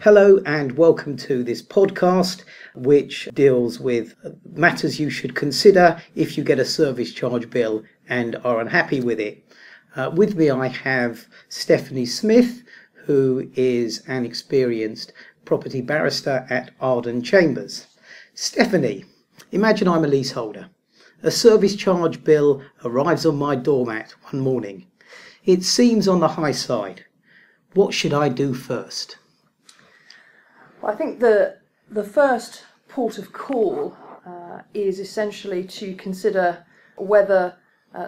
Hello and welcome to this podcast, which deals with matters you should consider if you get a service charge bill and are unhappy with it. With me I have Stephanie Smith, who is an experienced property barrister at Arden Chambers. Stephanie, imagine I'm a leaseholder. A service charge bill arrives on my doormat one morning. It seems on the high side. What should I do first? Well, I think the first port of call is essentially to consider whether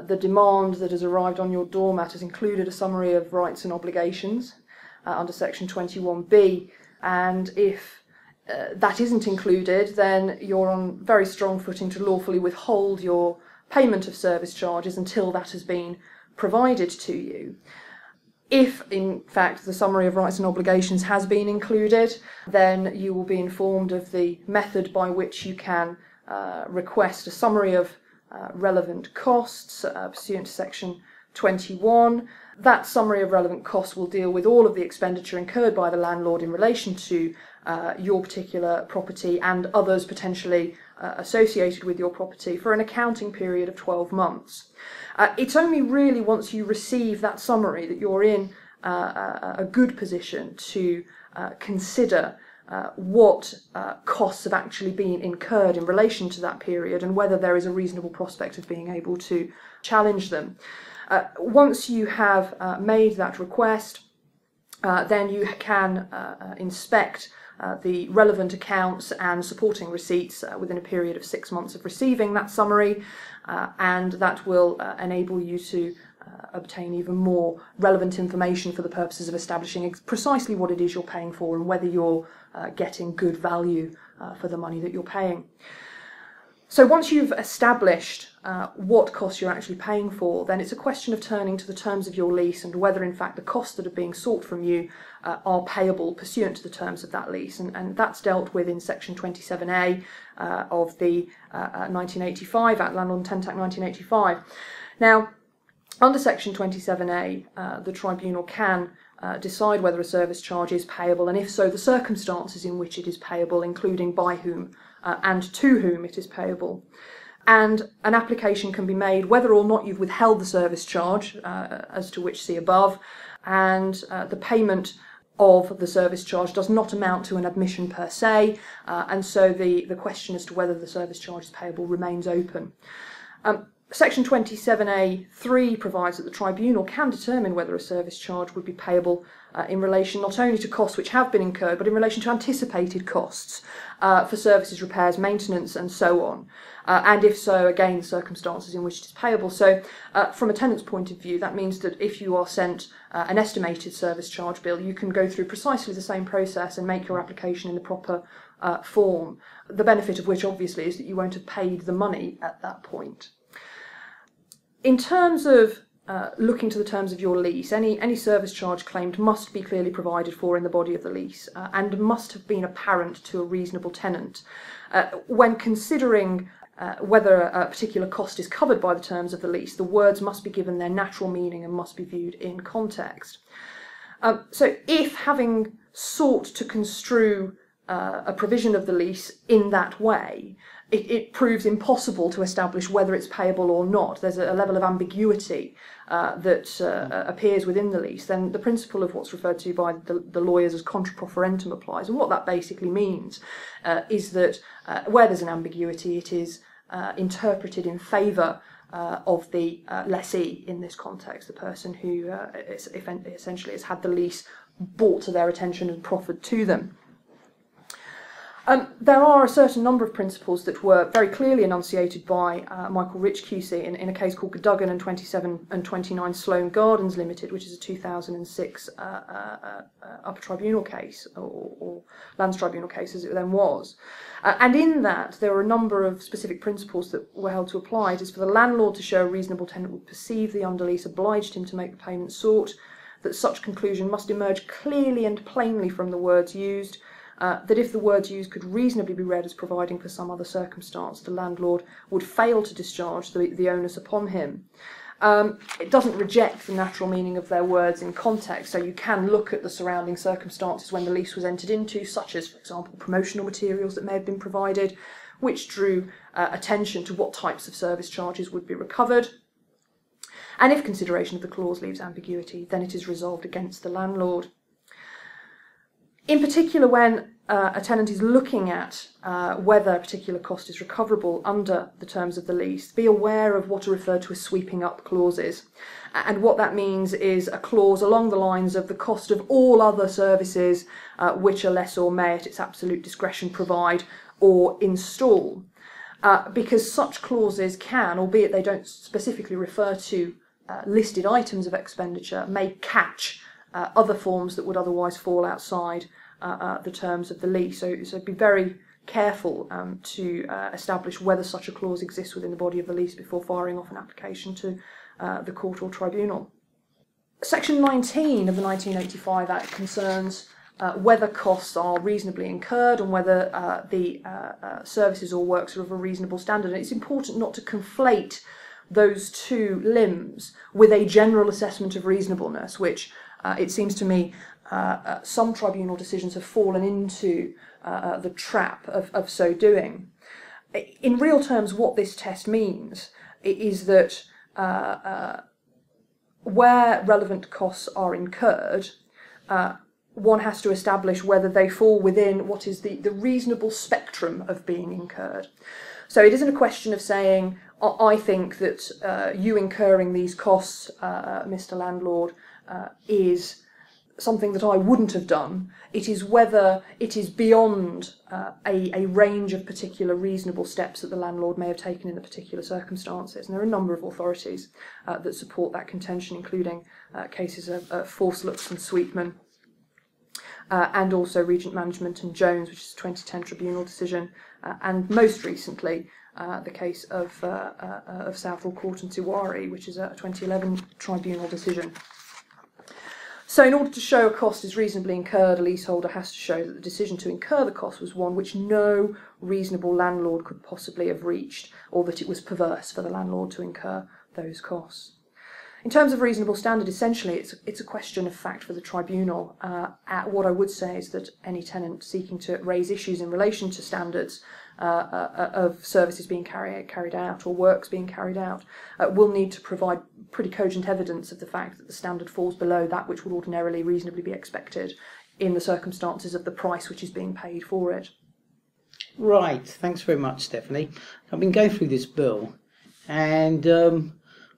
the demand that has arrived on your doormat has included a summary of rights and obligations under section 21B, and if that isn't included, then you're on very strong footing to lawfully withhold your payment of service charges until that has been provided to you. If, in fact, the summary of rights and obligations has been included, then you will be informed of the method by which you can request a summary of relevant costs pursuant to section 21. That summary of relevant costs will deal with all of the expenditure incurred by the landlord in relation to your particular property and others potentially associated with your property for an accounting period of 12 months. It's only really once you receive that summary that you're in a good position to consider what costs have actually been incurred in relation to that period and whether there is a reasonable prospect of being able to challenge them. Once you have made that request, then you can inspect the relevant accounts and supporting receipts within a period of 6 months of receiving that summary, and that will enable you to obtain even more relevant information for the purposes of establishing precisely what it is you're paying for and whether you're getting good value for the money that you're paying. So once you've established what costs you're actually paying for, then it's a question of turning to the terms of your lease and whether in fact the costs that are being sought from you are payable pursuant to the terms of that lease, and that's dealt with in section 27A of the 1985 Act, Landlord and Tenant Act 1985. Now, under section 27A, the tribunal can decide whether a service charge is payable, and if so, the circumstances in which it is payable, including by whom and to whom it is payable. And an application can be made whether or not you've withheld the service charge, as to which see above, and the payment of the service charge does not amount to an admission per se, and so the question as to whether the service charge is payable remains open. Section 27A(3) provides that the tribunal can determine whether a service charge would be payable in relation not only to costs which have been incurred, but in relation to anticipated costs for services, repairs, maintenance, and so on. And if so, again, circumstances in which it is payable. So from a tenant's point of view, that means that if you are sent an estimated service charge bill, you can go through precisely the same process and make your application in the proper form, the benefit of which obviously is that you won't have paid the money at that point. In terms of looking to the terms of your lease, any service charge claimed must be clearly provided for in the body of the lease and must have been apparent to a reasonable tenant. When considering whether a particular cost is covered by the terms of the lease, the words must be given their natural meaning and must be viewed in context. So if, having sought to construe a provision of the lease in that way, it proves impossible to establish whether it's payable or not, there's a level of ambiguity that appears within the lease, then the principle of what's referred to by the lawyers as contra proferentum applies. And what that basically means is that where there's an ambiguity, it is interpreted in favour of the lessee in this context, the person who essentially has had the lease brought to their attention and proffered to them. There are a certain number of principles that were very clearly enunciated by Michael Rich QC in a case called Cadogan and 27 and 29 Sloane Gardens Limited, which is a 2006 upper tribunal case, or Lands Tribunal case as it then was. And in that, there were a number of specific principles that were held to apply. It is for the landlord to show a reasonable tenant would perceive the underlease obliged him to make the payment sought, that such conclusion must emerge clearly and plainly from the words used, that if the words used could reasonably be read as providing for some other circumstance, the landlord would fail to discharge the onus upon him. It doesn't reject the natural meaning of their words in context, so you can look at the surrounding circumstances when the lease was entered into, such as, for example, promotional materials that may have been provided, which drew attention to what types of service charges would be recovered. And if consideration of the clause leaves ambiguity, then it is resolved against the landlord. In particular, when a tenant is looking at whether a particular cost is recoverable under the terms of the lease, be aware of what are referred to as sweeping up clauses. And what that means is a clause along the lines of the cost of all other services which a lessor may at its absolute discretion provide or install. Because such clauses can, albeit they don't specifically refer to listed items of expenditure, may catch other forms that would otherwise fall outside the terms of the lease. So be very careful to establish whether such a clause exists within the body of the lease before firing off an application to the court or tribunal. Section 19 of the 1985 Act concerns whether costs are reasonably incurred and whether the services or works are of a reasonable standard. And it's important not to conflate those two limbs with a general assessment of reasonableness, which it seems to me some tribunal decisions have fallen into the trap of so doing. In real terms, what this test means is that where relevant costs are incurred, one has to establish whether they fall within what is the reasonable spectrum of being incurred. So it isn't a question of saying, I think that you incurring these costs, Mr. Landlord, is something that I wouldn't have done. It is whether it is beyond a range of particular reasonable steps that the landlord may have taken in the particular circumstances. And there are a number of authorities that support that contention, including cases of Forcelux and Sweetman, and also Regent Management and Jones, which is a 2010 tribunal decision, and most recently the case of Southall Court and Tiwari, which is a 2011 tribunal decision. So in order to show a cost is reasonably incurred, a leaseholder has to show that the decision to incur the cost was one which no reasonable landlord could possibly have reached, or that it was perverse for the landlord to incur those costs. In terms of reasonable standard, essentially it's a question of fact for the tribunal. What I would say is that any tenant seeking to raise issues in relation to standards of services being carried out or works being carried out will need to provide pretty cogent evidence of the fact that the standard falls below that which would ordinarily reasonably be expected in the circumstances of the price which is being paid for it. Right, thanks very much, Stephanie. I've been going through this bill and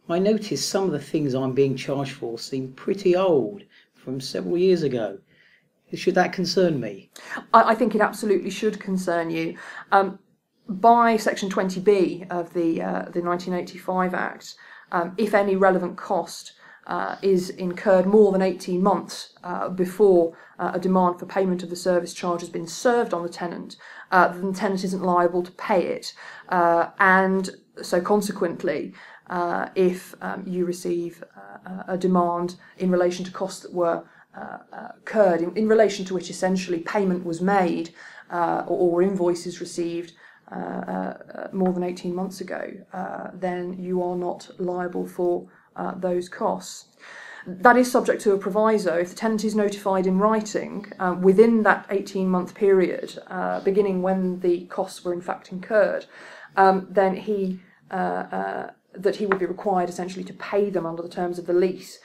I noticed some of the things I'm being charged for seem pretty old, from several years ago. Should that concern me? I think it absolutely should concern you. By Section 20B of the 1985 Act, if any relevant cost is incurred more than 18 months before a demand for payment of the service charge has been served on the tenant, then the tenant isn't liable to pay it. And so consequently, if you receive a demand in relation to costs that were occurred, in relation to which essentially payment was made or invoices received more than 18 months ago, then you are not liable for those costs. That is subject to a proviso. If the tenant is notified in writing within that 18-month period, beginning when the costs were in fact incurred, then he would be required essentially to pay them under the terms of the lease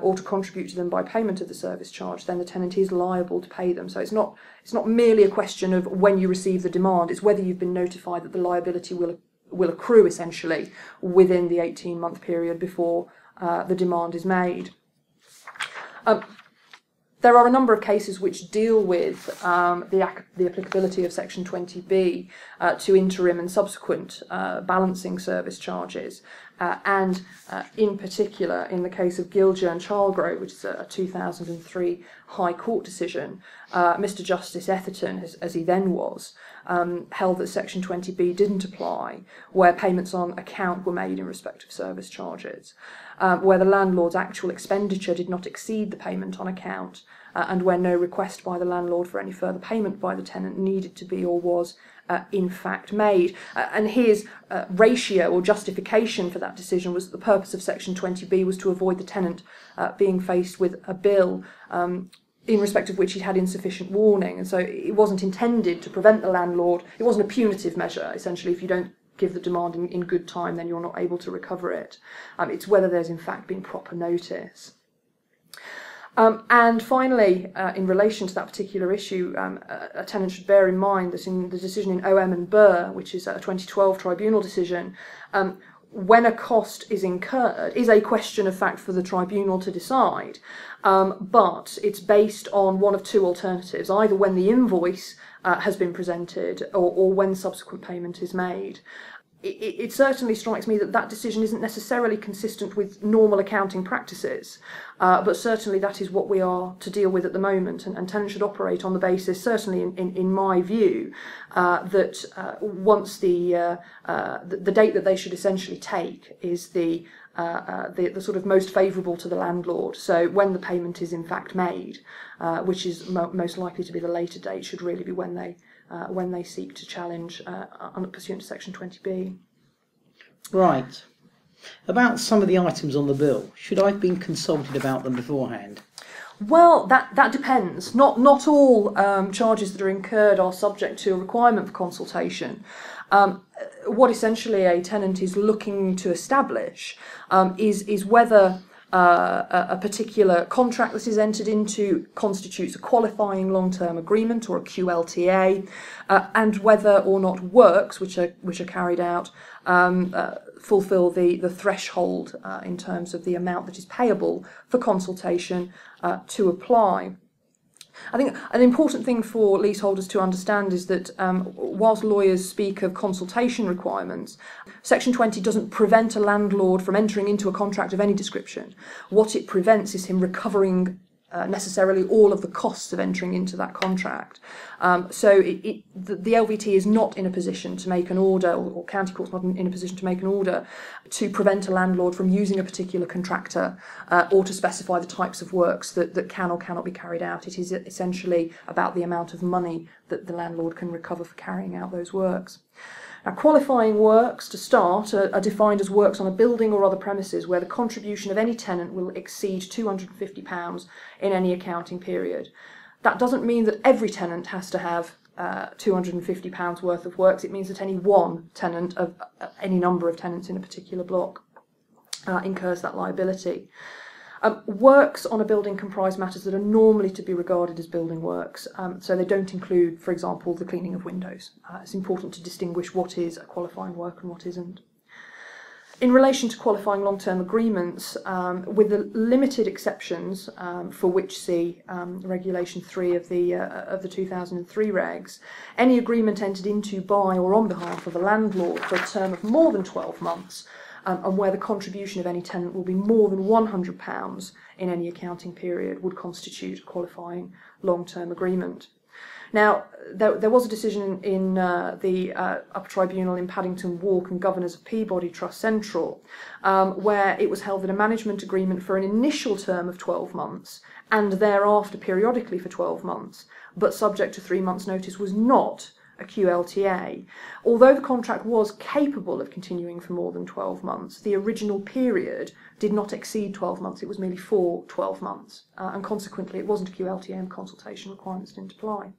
or to contribute to them by payment of the service charge, then the tenant is liable to pay them. So it's not merely a question of when you receive the demand, it's whether you've been notified that the liability will accrue essentially within the 18-month period before the demand is made. There are a number of cases which deal with the applicability of Section 20B to interim and subsequent balancing service charges, and in particular in the case of Gilger and Charlgrove, which is a 2003 High Court decision, Mr Justice Etherton, as he then was, held that Section 20B didn't apply where payments on account were made in respect of service charges, where the landlord's actual expenditure did not exceed the payment on account, and where no request by the landlord for any further payment by the tenant needed to be or was in fact made. And his ratio or justification for that decision was that the purpose of Section 20B was to avoid the tenant being faced with a bill in respect of which he'd had insufficient warning. And so it wasn't intended to prevent the landlord. It wasn't a punitive measure, essentially. If you don't give the demand in good time, then you're not able to recover it. It's whether there's in fact been proper notice. And finally, in relation to that particular issue, a tenant should bear in mind that in the decision in OM and Burr, which is a 2012 tribunal decision, when a cost is incurred is a question of fact for the tribunal to decide, but it's based on one of two alternatives, either when the invoice has been presented or when subsequent payment is made. It certainly strikes me that that decision isn't necessarily consistent with normal accounting practices, but certainly that is what we are to deal with at the moment, and tenants should operate on the basis, certainly in my view, that once the date that they should essentially take is the sort of most favourable to the landlord. So when the payment is in fact made, which is most likely to be the later date, should really be when they seek to challenge pursuant to Section 20B. Right. About some of the items on the bill, should I have been consulted about them beforehand? Well, that depends. Not all charges that are incurred are subject to a requirement for consultation. What essentially a tenant is looking to establish is whether a particular contract that is entered into constitutes a qualifying long-term agreement or a QLTA, and whether or not works which are carried out fulfil the threshold in terms of the amount that is payable for consultation to apply. I think an important thing for leaseholders to understand is that whilst lawyers speak of consultation requirements, Section 20 doesn't prevent a landlord from entering into a contract of any description. What it prevents is him recovering necessarily all of the costs of entering into that contract. So the LVT is not in a position to make an order, or County Court's not in a position to make an order to prevent a landlord from using a particular contractor or to specify the types of works that can or cannot be carried out. It is essentially about the amount of money that the landlord can recover for carrying out those works. Now, qualifying works, to start, are defined as works on a building or other premises where the contribution of any tenant will exceed £250 in any accounting period. That doesn't mean that every tenant has to have £250 worth of works. It means that any one tenant of any number of tenants in a particular block incurs that liability. Works on a building comprise matters that are normally to be regarded as building works, so they don't include, for example, the cleaning of windows. It's important to distinguish what is a qualifying work and what isn't. In relation to qualifying long-term agreements, with the limited exceptions for which see Regulation 3 of the 2003 regs, any agreement entered into by or on behalf of a landlord for a term of more than 12 months and where the contribution of any tenant will be more than £100 in any accounting period would constitute a qualifying long-term agreement. Now, there was a decision in the Upper Tribunal in Paddington Walk and Governors of Peabody Trust Central where it was held that a management agreement for an initial term of 12 months and thereafter periodically for 12 months, but subject to 3 months' notice, was not a QLTA. Although the contract was capable of continuing for more than 12 months, the original period did not exceed 12 months. It was merely for 12 months, and consequently it wasn't a QLTA and consultation requirements didn't apply.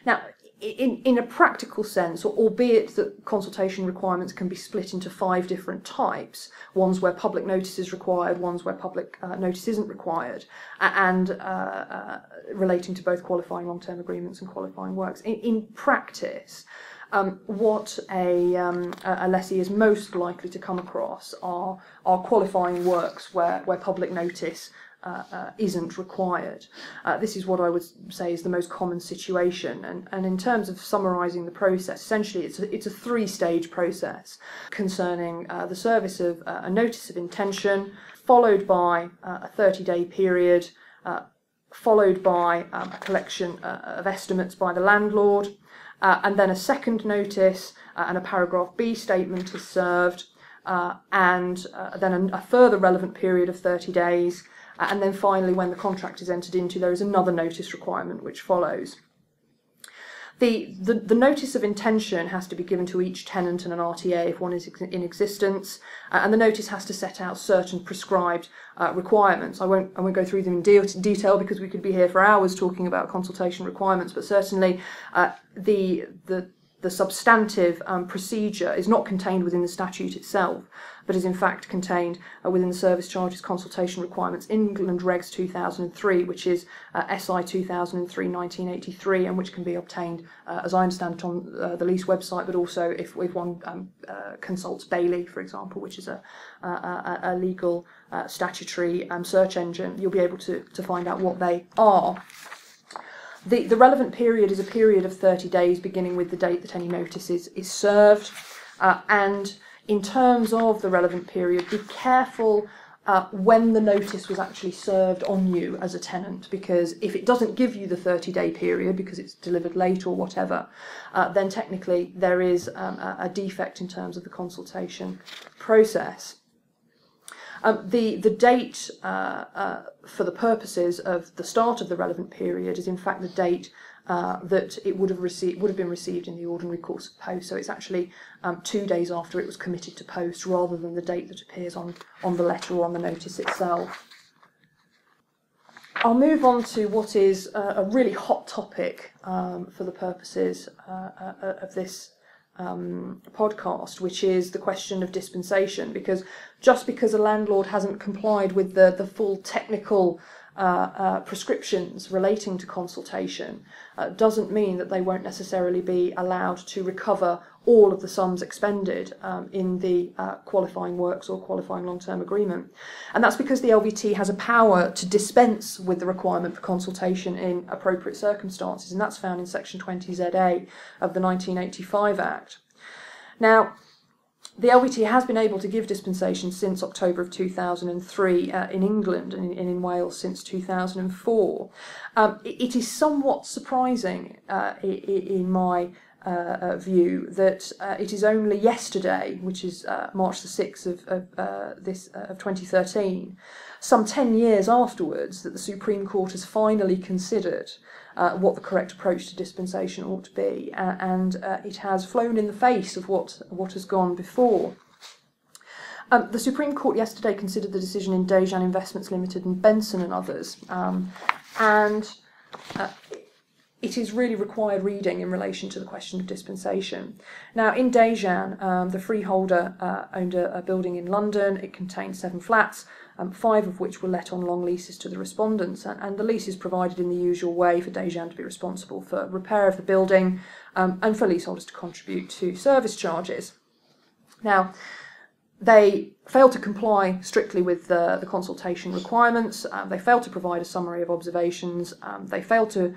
Now, in a practical sense, albeit that consultation requirements can be split into 5 different types, ones where public notice is required, ones where public notice isn't required, and relating to both qualifying long-term agreements and qualifying works. In practice, what a lessee is most likely to come across are qualifying works where public notice isn't required. This is what I would say is the most common situation, and in terms of summarising the process, essentially it's a 3-stage process concerning the service of a notice of intention, followed by a 30-day period, followed by a collection of estimates by the landlord, and then a second notice and a paragraph B statement is served, and then a further relevant period of 30 days, And then finally, when the contract is entered into, there is another notice requirement which follows. The notice of intention has to be given to each tenant and an RTA if one is in existence, and the notice has to set out certain prescribed requirements. I won't go through them in detail because we could be here for hours talking about consultation requirements, but certainly the substantive procedure is not contained within the statute itself, but is in fact contained within the Service Charges Consultation Requirements England Regs 2003, which is SI 2003-1983, and which can be obtained, as I understand it, on the LEASE website, but also if one consults Bailey, for example, which is a legal statutory search engine, you'll be able to find out what they are. The relevant period is a period of 30 days beginning with the date that any notice is served, and in terms of the relevant period, be careful when the notice was actually served on you as a tenant, because if it doesn't give you the 30-day period because it's delivered late or whatever, then technically there is a defect in terms of the consultation process. The date for the purposes of the start of the relevant period is in fact the date that it would have been received in the ordinary course of post. So it's actually 2 days after it was committed to post, rather than the date that appears on the letter or on the notice itself. I'll move on to what is a really hot topic for the purposes of this podcast, which is the question of dispensation, because just because a landlord hasn't complied with the full technical prescriptions relating to consultation doesn't mean that they won't necessarily be allowed to recover all of the sums expended in the qualifying works or qualifying long-term agreement. And that's because the LVT has a power to dispense with the requirement for consultation in appropriate circumstances, and that's found in Section 20ZA of the 1985 Act. Now, the LVT has been able to give dispensation since October of 2003 in England and in Wales since 2004. It is somewhat surprising in my view that it is only yesterday, which is March the 6th of 2013, some 10 years afterwards, that the Supreme Court has finally considered what the correct approach to dispensation ought to be, and it has flown in the face of what has gone before. The Supreme Court yesterday considered the decision in Dejan Investments Limited and Benson and others, and it is really required reading in relation to the question of dispensation. Now, in Dejan, the freeholder owned a building in London. It contained 7 flats, 5 of which were let on long leases to the respondents, and the leases provided in the usual way for Dejan to be responsible for repair of the building and for leaseholders to contribute to service charges. Now, they failed to comply strictly with the consultation requirements. They failed to provide a summary of observations. They failed to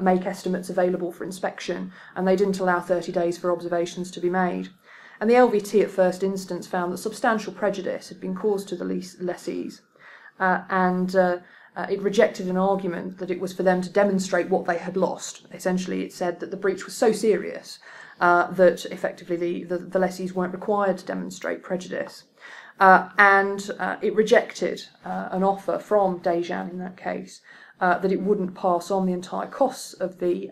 make estimates available for inspection, and they didn't allow 30 days for observations to be made. And the LVT at first instance found that substantial prejudice had been caused to the lessees, and it rejected an argument that it was for them to demonstrate what they had lost. Essentially, it said that the breach was so serious that effectively the lessees weren't required to demonstrate prejudice. And it rejected an offer from Dejan in that case that it wouldn't pass on the entire costs of the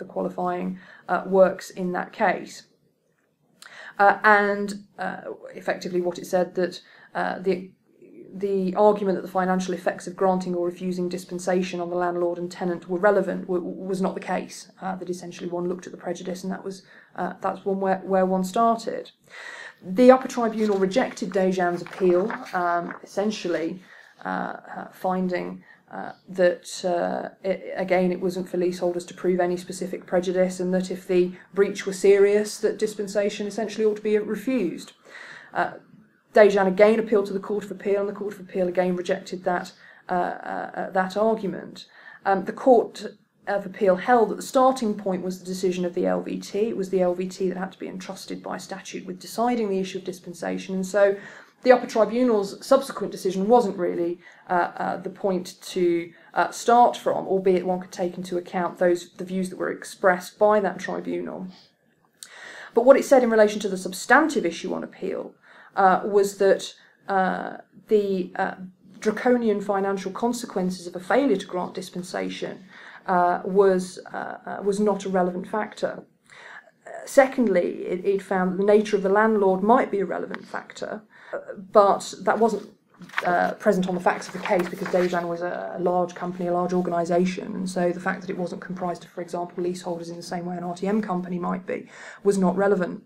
qualifying works in that case. And effectively what it said, that the argument that the financial effects of granting or refusing dispensation on the landlord and tenant were relevant was not the case. That essentially one looked at the prejudice, and that's one where one started. The upper tribunal rejected Dejan's appeal, essentially finding that it wasn't for leaseholders to prove any specific prejudice, and that if the breach were serious, that dispensation essentially ought to be refused. Dejan again appealed to the Court of Appeal, and the Court of Appeal again rejected that argument. The Court of Appeal held that the starting point was the decision of the LVT. It was the LVT that had to be entrusted by statute with deciding the issue of dispensation, and so the upper tribunal's subsequent decision wasn't really the point to start from, albeit one could take into account the views that were expressed by that tribunal. But what it said in relation to the substantive issue on appeal was that the draconian financial consequences of a failure to grant dispensation was not a relevant factor. Secondly, it found that the nature of the landlord might be a relevant factor, but that wasn't present on the facts of the case because Desjardins was a large company, a large organisation, and so the fact that it wasn't comprised of, for example, leaseholders in the same way an RTM company might be, was not relevant.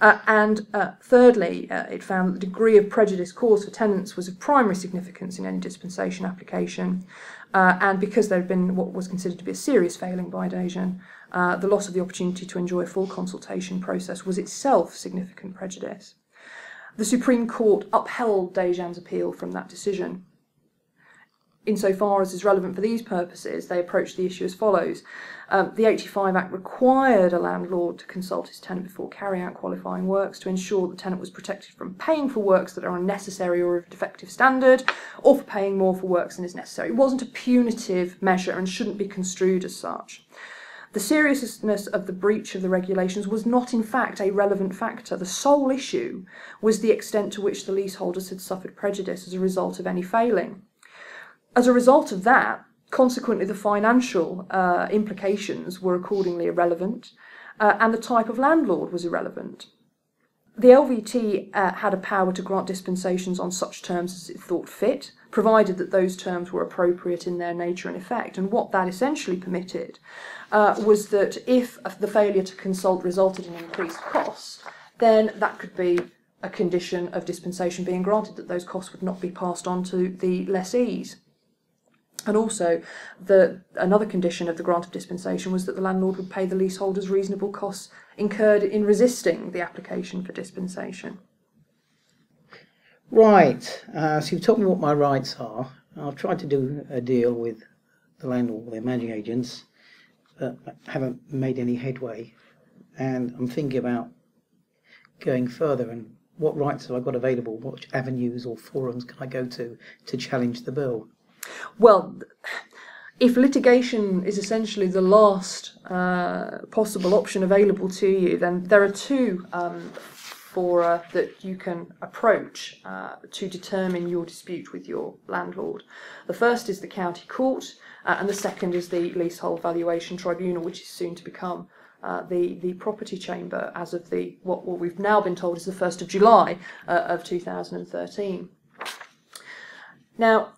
Thirdly, it found that the degree of prejudice caused for tenants was of primary significance in any dispensation application, and because there had been what was considered to be a serious failing by Desjardins, the loss of the opportunity to enjoy a full consultation process was itself significant prejudice. The Supreme Court upheld Desjardins' appeal from that decision. Insofar as is relevant for these purposes, they approached the issue as follows. The 85 Act required a landlord to consult his tenant before carrying out qualifying works to ensure the tenant was protected from paying for works that are unnecessary or of defective standard, or for paying more for works than is necessary. It wasn't a punitive measure and shouldn't be construed as such. The seriousness of the breach of the regulations was not in fact a relevant factor. The sole issue was the extent to which the leaseholders had suffered prejudice as a result of any failing. As a result of that, consequently the financial implications were accordingly irrelevant, and the type of landlord was irrelevant. The LVT had a power to grant dispensations on such terms as it thought fit, provided that those terms were appropriate in their nature and effect. And what that essentially permitted was that if the failure to consult resulted in increased costs, then that could be a condition of dispensation being granted, that those costs would not be passed on to the lessees. And also, another condition of the grant of dispensation was that the landlord would pay the leaseholders reasonable costs incurred in resisting the application for dispensation. Right, so you've told me what my rights are. I've tried to do a deal with the landlord, their managing agents, but haven't made any headway. And I'm thinking about going further and what rights have I got available, what avenues or forums can I go to challenge the bill? Well, if litigation is essentially the last possible option available to you, then there are two fora that you can approach to determine your dispute with your landlord. The first is the county court, and the second is the leasehold valuation tribunal, which is soon to become the property chamber as of what we've now been told is the 1st of July of 2013. Now,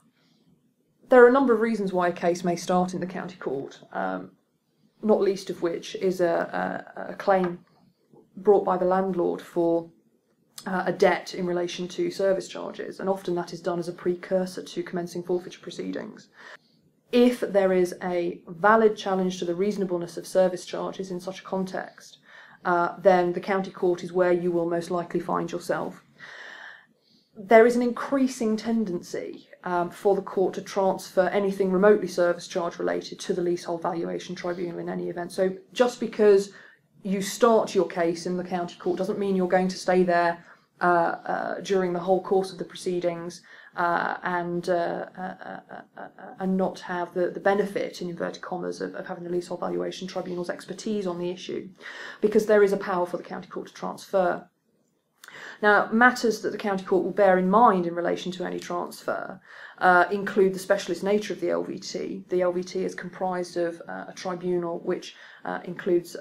there are a number of reasons why a case may start in the county court, not least of which is a claim brought by the landlord for a debt in relation to service charges, and often that is done as a precursor to commencing forfeiture proceedings. If there is a valid challenge to the reasonableness of service charges in such a context, then the county court is where you will most likely find yourself. There is an increasing tendency for the court to transfer anything remotely service charge related to the leasehold valuation tribunal in any event. So just because you start your case in the county court doesn't mean you're going to stay there during the whole course of the proceedings and not have the benefit, in inverted commas, of having the leasehold valuation tribunal's expertise on the issue, because there is a power for the county court to transfer. Now, matters that the county court will bear in mind in relation to any transfer include the specialist nature of the LVT. The LVT is comprised of a tribunal which includes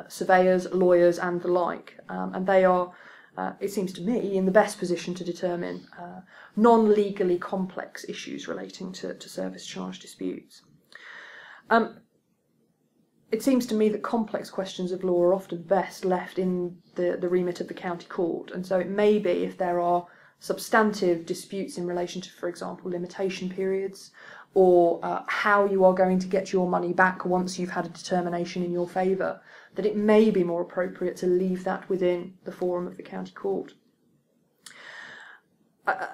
surveyors, lawyers and the like, and they are, it seems to me, in the best position to determine non-legally complex issues relating to service charge disputes. It seems to me that complex questions of law are often best left in the remit of the county court, and so it may be, if there are substantive disputes in relation to, for example, limitation periods, or how you are going to get your money back once you've had a determination in your favour, that it may be more appropriate to leave that within the forum of the county court.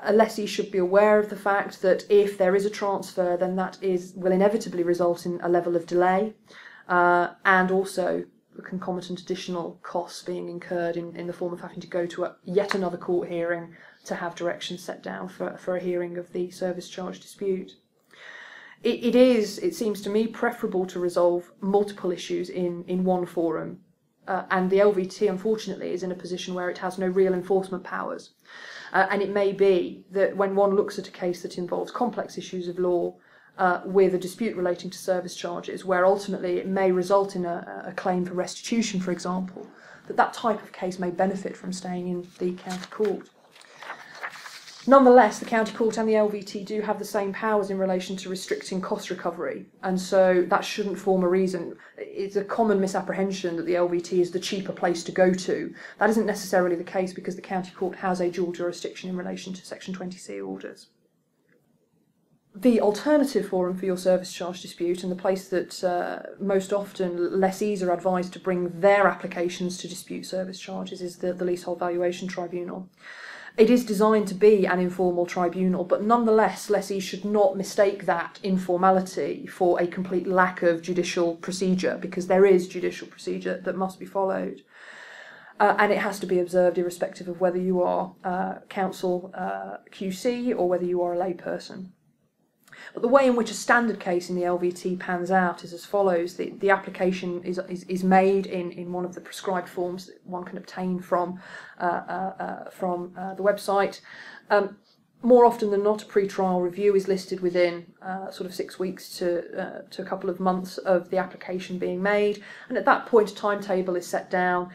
A lessee should be aware of the fact that if there is a transfer, then that will inevitably result in a level of delay, and also the concomitant additional costs being incurred in the form of having to go to yet another court hearing to have directions set down for a hearing of the service charge dispute. It seems to me, preferable to resolve multiple issues in one forum, and the LVT, unfortunately, is in a position where it has no real enforcement powers. And it may be that when one looks at a case that involves complex issues of law with a dispute relating to service charges, where ultimately it may result in a claim for restitution, for example, that type of case may benefit from staying in the county court. Nonetheless, the county court and the LVT do have the same powers in relation to restricting cost recovery, and so that shouldn't form a reason. It's a common misapprehension that the LVT is the cheaper place to go to. That isn't necessarily the case, because the county court has a dual jurisdiction in relation to Section 20C orders. The alternative forum for your service charge dispute, and the place that most often lessees are advised to bring their applications to dispute service charges, is the Leasehold Valuation Tribunal. It is designed to be an informal tribunal, but nonetheless, lessees should not mistake that informality for a complete lack of judicial procedure, because there is judicial procedure that must be followed. And it has to be observed irrespective of whether you are counsel QC or whether you are a layperson. But the way in which a standard case in the LVT pans out is as follows. The application is made in one of the prescribed forms that one can obtain from the website. More often than not, a pre-trial review is listed within sort of 6 weeks to a couple of months of the application being made. And at that point, a timetable is set down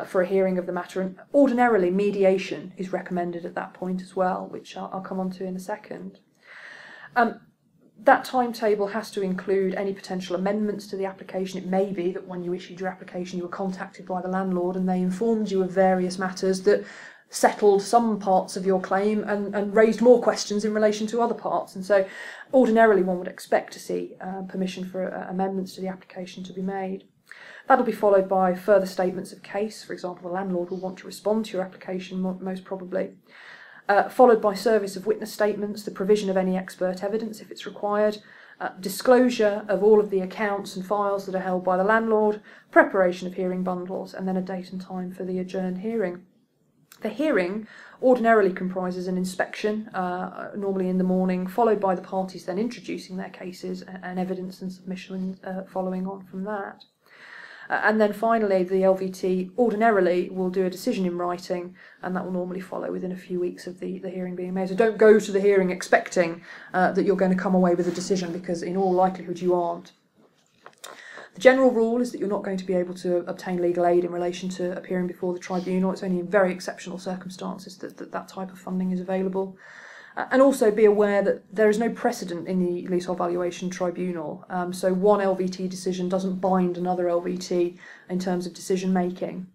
for a hearing of the matter. And ordinarily, mediation is recommended at that point as well, which I'll come on to in a second. That timetable has to include any potential amendments to the application. It may be that when you issued your application you were contacted by the landlord and they informed you of various matters that settled some parts of your claim and raised more questions in relation to other parts. And so ordinarily one would expect to see permission for amendments to the application to be made. That'll be followed by further statements of case. For example, the landlord will want to respond to your application most probably. Followed by service of witness statements, the provision of any expert evidence if it's required, disclosure of all of the accounts and files that are held by the landlord, preparation of hearing bundles, and then a date and time for the adjourned hearing. The hearing ordinarily comprises an inspection, normally in the morning, followed by the parties then introducing their cases and evidence and submission following on from that. And then finally, the LVT ordinarily will do a decision in writing, and that will normally follow within a few weeks of the hearing being made. So don't go to the hearing expecting that you're going to come away with a decision, because in all likelihood you aren't. The general rule is that you're not going to be able to obtain legal aid in relation to appearing before the tribunal. It's only in very exceptional circumstances that type of funding is available. And also be aware that there is no precedent in the Leasehold Valuation Tribunal, so one LVT decision doesn't bind another LVT in terms of decision making.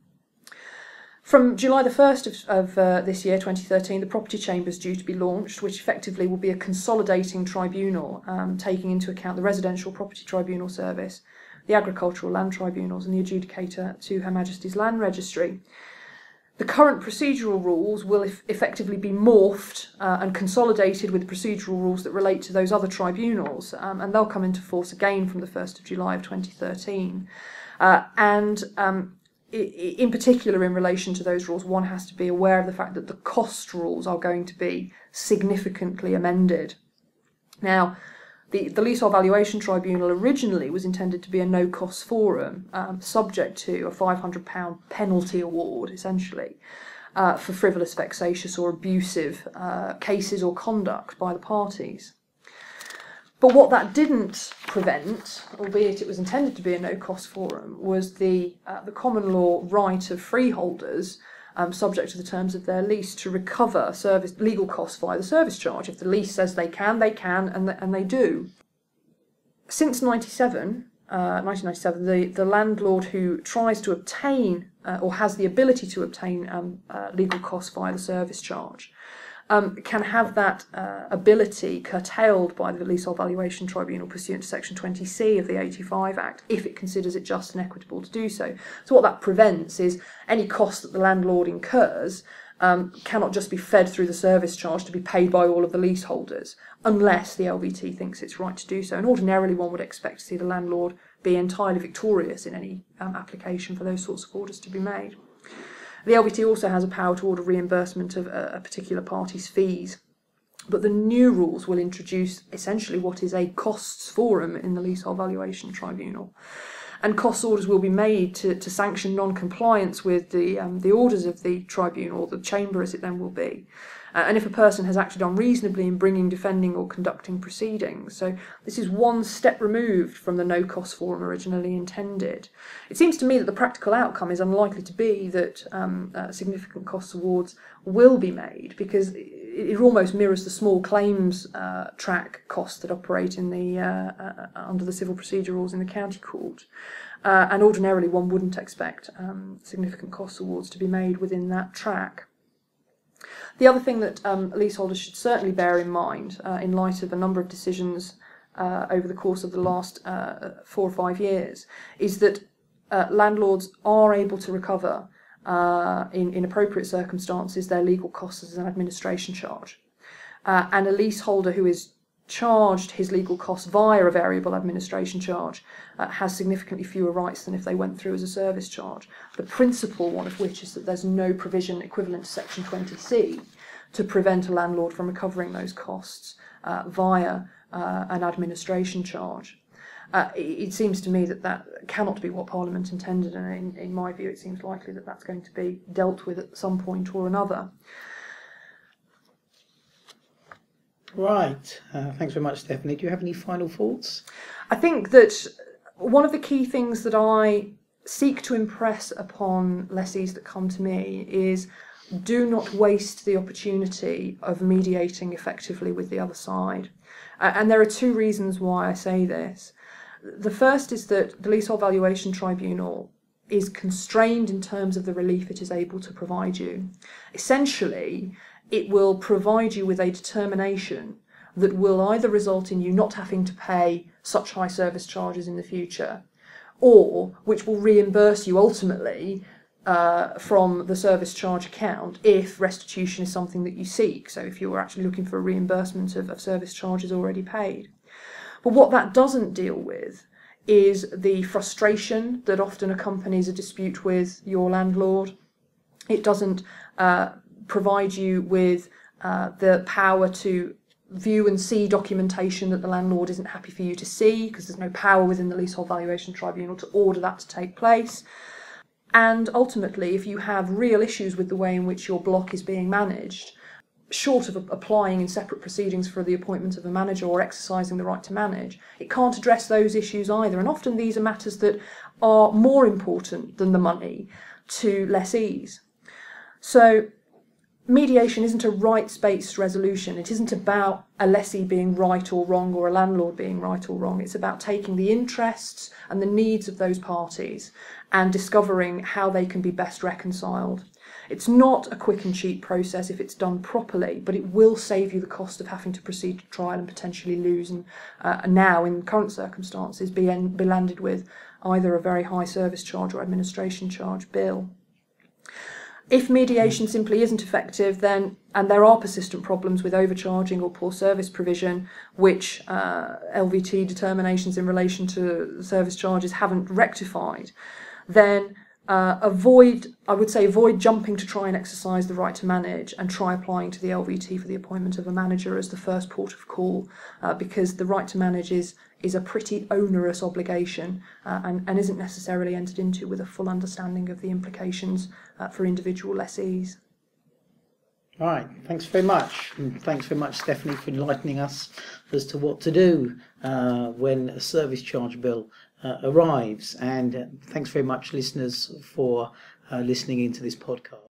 From July the 1st of this year, 2013, the Property Chamber is due to be launched, which effectively will be a consolidating tribunal, taking into account the Residential Property Tribunal Service, the Agricultural Land Tribunals and the adjudicator to Her Majesty's Land Registry. The current procedural rules will effectively be morphed and consolidated with the procedural rules that relate to those other tribunals, and they'll come into force again from the 1st of July of 2013. In particular, in relation to those rules, one has to be aware of the fact that the cost rules are going to be significantly amended. Now, the Leasehold Valuation Tribunal originally was intended to be a no-cost forum, subject to a £500 penalty award, essentially, for frivolous, vexatious or abusive cases or conduct by the parties. But what that didn't prevent, albeit it was intended to be a no-cost forum, was the common law right of freeholders, subject to the terms of their lease, to recover legal costs via the service charge. If the lease says they can, and they do. Since 1997, the landlord who tries to obtain or has the ability to obtain legal costs via the service charge can have that ability curtailed by the Leasehold Valuation Tribunal pursuant to Section 20C of the 85 Act, if it considers it just and equitable to do so. So what that prevents is any cost that the landlord incurs cannot just be fed through the service charge to be paid by all of the leaseholders, unless the LVT thinks it's right to do so. And ordinarily one would expect to see the landlord be entirely victorious in any application for those sorts of orders to be made. The LVT also has a power to order reimbursement of a particular party's fees, but the new rules will introduce essentially what is a costs forum in the Leasehold Valuation Tribunal. And costs orders will be made to sanction non-compliance with the orders of the tribunal, or the chamber as it then will be. and if a person has acted unreasonably in bringing, defending or conducting proceedings. So this is one step removed from the no-cost forum originally intended. It seems to me that the practical outcome is unlikely to be that significant costs awards will be made, because it almost mirrors the small claims track costs that operate in the under the civil procedure rules in the county court. And ordinarily one wouldn't expect significant costs awards to be made within that track. The other thing that leaseholders should certainly bear in mind, in light of a number of decisions over the course of the last 4 or 5 years, is that landlords are able to recover in appropriate circumstances their legal costs as an administration charge. And a leaseholder who is charged his legal costs via a variable administration charge has significantly fewer rights than if they went through as a service charge. The principal one of which is that there's no provision equivalent to Section 20C to prevent a landlord from recovering those costs via an administration charge. It seems to me that that cannot be what Parliament intended, and in my view it seems likely that that's going to be dealt with at some point or another. Right. Thanks very much, Stephanie. Do you have any final thoughts? I think that one of the key things that I seek to impress upon lessees that come to me is do not waste the opportunity of mediating effectively with the other side. And there are 2 reasons why I say this. The first is that the Leasehold Valuation Tribunal is constrained in terms of the relief it is able to provide you. Essentially, it will provide you with a determination that will either result in you not having to pay such high service charges in the future, or which will reimburse you ultimately from the service charge account if restitution is something that you seek. So if you're actually looking for a reimbursement of service charges already paid. But what that doesn't deal with is the frustration that often accompanies a dispute with your landlord. It doesn't provide you with the power to view and see documentation that the landlord isn't happy for you to see, because there's no power within the Leasehold Valuation Tribunal to order that to take place. And ultimately, if you have real issues with the way in which your block is being managed, short of applying in separate proceedings for the appointment of a manager or exercising the right to manage, it can't address those issues either. And often these are matters that are more important than the money to lessees. So mediation isn't a rights-based resolution. It isn't about a lessee being right or wrong or a landlord being right or wrong. It's about taking the interests and the needs of those parties and discovering how they can be best reconciled. It's not a quick and cheap process if it's done properly, but it will save you the cost of having to proceed to trial and potentially lose, and now, in current circumstances, be landed with either a very high service charge or administration charge bill. If mediation simply isn't effective, then, and there are persistent problems with overcharging or poor service provision, which LVT determinations in relation to service charges haven't rectified, then avoid jumping to try and exercise the right to manage, and try applying to the LVT for the appointment of a manager as the first port of call, because the right to manage is a pretty onerous obligation and isn't necessarily entered into with a full understanding of the implications for individual lessees. Right, thanks very much. And thanks very much, Stephanie, for enlightening us as to what to do when a service charge bill arrives. And thanks very much, listeners, for listening into this podcast.